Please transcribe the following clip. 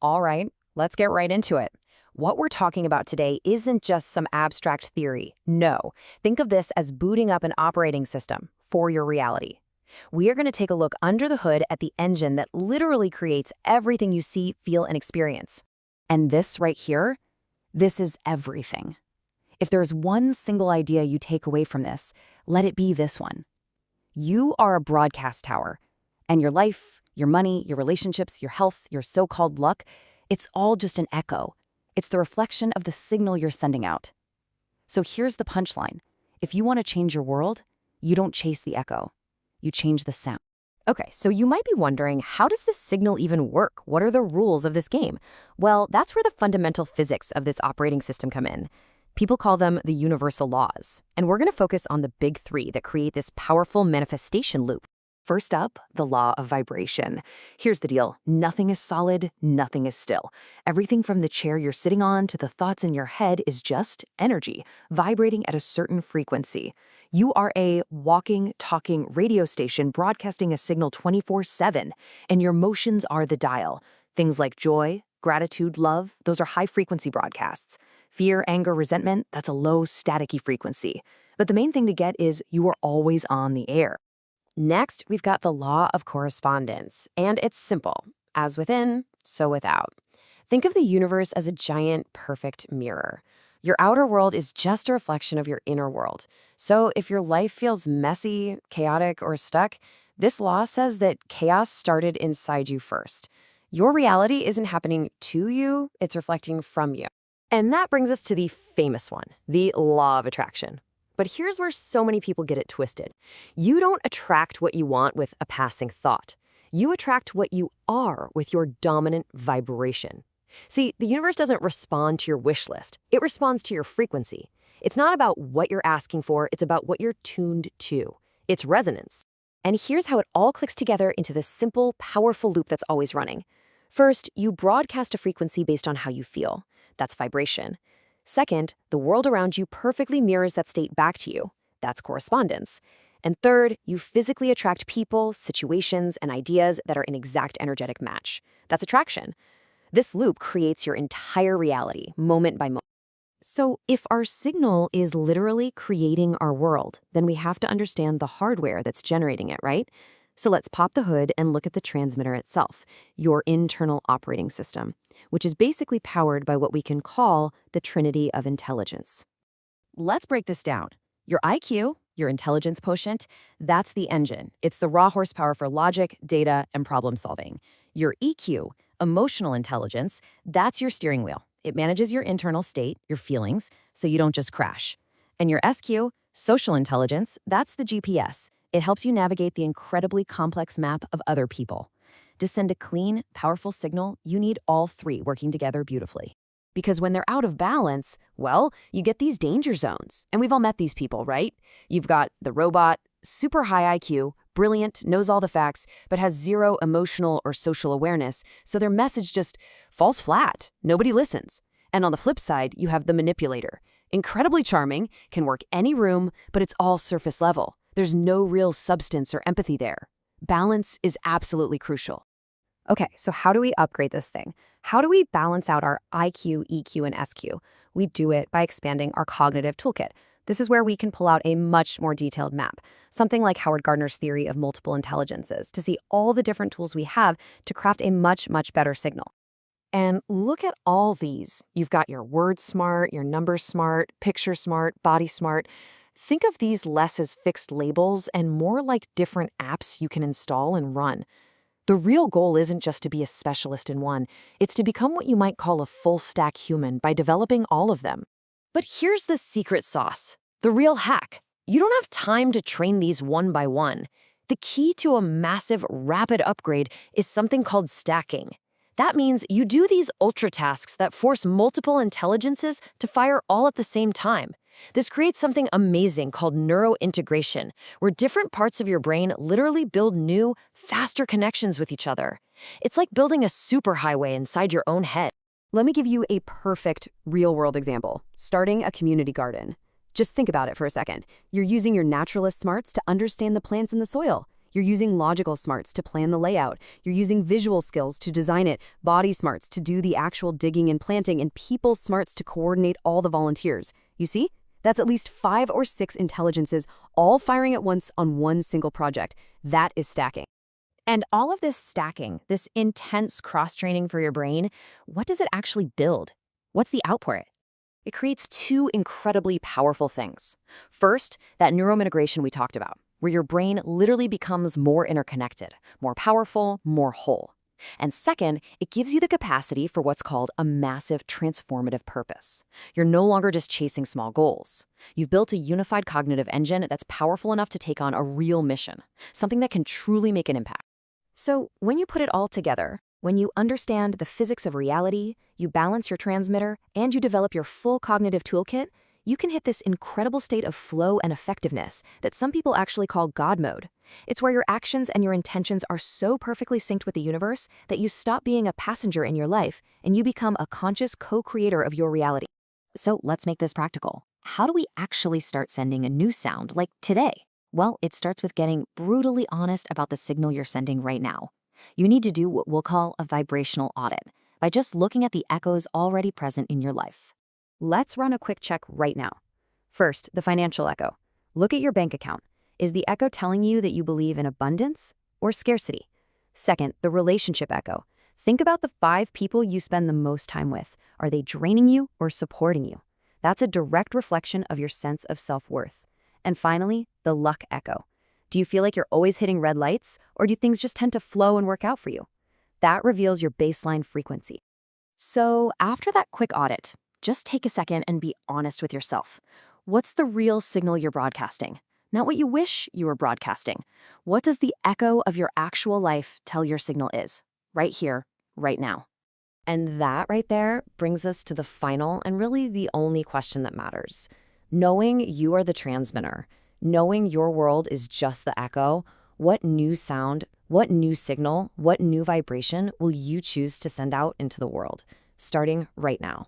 All right, let's get right into it. What we're talking about today isn't just some abstract theory. No, think of this as booting up an operating system for your reality. We are going to take a look under the hood at the engine that literally creates everything you see, feel, and experience. And this right here, this is everything. If there's one single idea you take away from this, let it be this one. You are a broadcast tower, and your life, your money, your relationships, your health, your so-called luck, it's all just an echo. It's the reflection of the signal you're sending out. So here's the punchline. If you want to change your world, you don't chase the echo. You change the sound. Okay, so you might be wondering, how does this signal even work? What are the rules of this game? Well, that's where the fundamental physics of this operating system come in. People call them the universal laws. And we're going to focus on the big three that create this powerful manifestation loop. First up, the law of vibration. Here's the deal. Nothing is solid, nothing is still. Everything from the chair you're sitting on to the thoughts in your head is just energy, vibrating at a certain frequency. You are a walking, talking radio station broadcasting a signal 24/7, and your motions are the dial. Things like joy, gratitude, love, those are high-frequency broadcasts. Fear, anger, resentment, that's a low, staticky frequency. But the main thing to get is you are always on the air. Next, we've got the law of correspondence, and it's simple. As within, so without. Think of the universe as a giant, perfect mirror. Your outer world is just a reflection of your inner world. So if your life feels messy, chaotic, or stuck, this law says that chaos started inside you first. Your reality isn't happening to you, it's reflecting from you. And that brings us to the famous one, the law of attraction. But here's where so many people get it twisted. You don't attract what you want with a passing thought. You attract what you are with your dominant vibration. See, the universe doesn't respond to your wish list. It responds to your frequency. It's not about what you're asking for, it's about what you're tuned to. It's resonance. And here's how it all clicks together into this simple, powerful loop that's always running. First, you broadcast a frequency based on how you feel. That's vibration. Second, the world around you perfectly mirrors that state back to you. That's correspondence. And third, you physically attract people, situations, and ideas that are an exact energetic match. That's attraction. This loop creates your entire reality, moment by moment. So if our signal is literally creating our world, then we have to understand the hardware that's generating it, right? So let's pop the hood and look at the transmitter itself, your internal operating system, which is basically powered by what we can call the Trinity of Intelligence. Let's break this down. Your IQ, your intelligence quotient, that's the engine. It's the raw horsepower for logic, data, and problem solving. Your EQ, emotional intelligence, that's your steering wheel. It manages your internal state, your feelings, so you don't just crash. And your SQ, social intelligence, that's the GPS. It helps you navigate the incredibly complex map of other people. To send a clean, powerful signal, you need all three working together beautifully. Because when they're out of balance, well, you get these danger zones. And we've all met these people, right? You've got the robot, super high IQ, brilliant, knows all the facts, but has zero emotional or social awareness, so their message just falls flat. Nobody listens. And on the flip side, you have the manipulator. Incredibly charming, can work any room, but it's all surface level. There's no real substance or empathy there. Balance is absolutely crucial. Okay, so how do we upgrade this thing? How do we balance out our IQ, EQ, and SQ? We do it by expanding our cognitive toolkit. This is where we can pull out a much more detailed map, something like Howard Gardner's theory of multiple intelligences, to see all the different tools we have to craft a much, much better signal. And look at all these. You've got your word smart, your number smart, picture smart, body smart. Think of these less as fixed labels and more like different apps you can install and run. The real goal isn't just to be a specialist in one, it's to become what you might call a full-stack human by developing all of them. But here's the secret sauce, the real hack. You don't have time to train these one by one. The key to a massive, rapid upgrade is something called stacking. That means you do these ultra tasks that force multiple intelligences to fire all at the same time. This creates something amazing called neurointegration, where different parts of your brain literally build new, faster connections with each other. It's like building a superhighway inside your own head. Let me give you a perfect real-world example, starting a community garden. Just think about it for a second. You're using your naturalist smarts to understand the plants in the soil. You're using logical smarts to plan the layout. You're using visual skills to design it, body smarts to do the actual digging and planting, and people smarts to coordinate all the volunteers. You see? That's at least 5 or 6 intelligences all firing at once on one single project. That is stacking. And all of this stacking, this intense cross-training for your brain, what does it actually build? What's the output? It creates two incredibly powerful things. First, that neurointegration we talked about, where your brain literally becomes more interconnected, more powerful, more whole. And second, it gives you the capacity for what's called a massive transformative purpose. You're no longer just chasing small goals. You've built a unified cognitive engine that's powerful enough to take on a real mission, something that can truly make an impact. So when you put it all together, when you understand the physics of reality, you balance your transmitter, and you develop your full cognitive toolkit, you can hit this incredible state of flow and effectiveness that some people actually call God mode. It's where your actions and your intentions are so perfectly synced with the universe that you stop being a passenger in your life and you become a conscious co-creator of your reality. So let's make this practical. How do we actually start sending a new sound like today? Well, it starts with getting brutally honest about the signal you're sending right now. You need to do what we'll call a vibrational audit by just looking at the echoes already present in your life. Let's run a quick check right now. First, the financial echo. Look at your bank account. Is the echo telling you that you believe in abundance or scarcity? Second, the relationship echo. Think about the 5 people you spend the most time with. Are they draining you or supporting you? That's a direct reflection of your sense of self-worth. And finally, the luck echo. Do you feel like you're always hitting red lights, or do things just tend to flow and work out for you? That reveals your baseline frequency. So after that quick audit, just take a second and be honest with yourself. What's the real signal you're broadcasting? Not what you wish you were broadcasting. What does the echo of your actual life tell your signal is? Right here, right now. And that right there brings us to the final and really the only question that matters. Knowing you are the transmitter, knowing your world is just the echo, what new sound, what new signal, what new vibration will you choose to send out into the world, starting right now?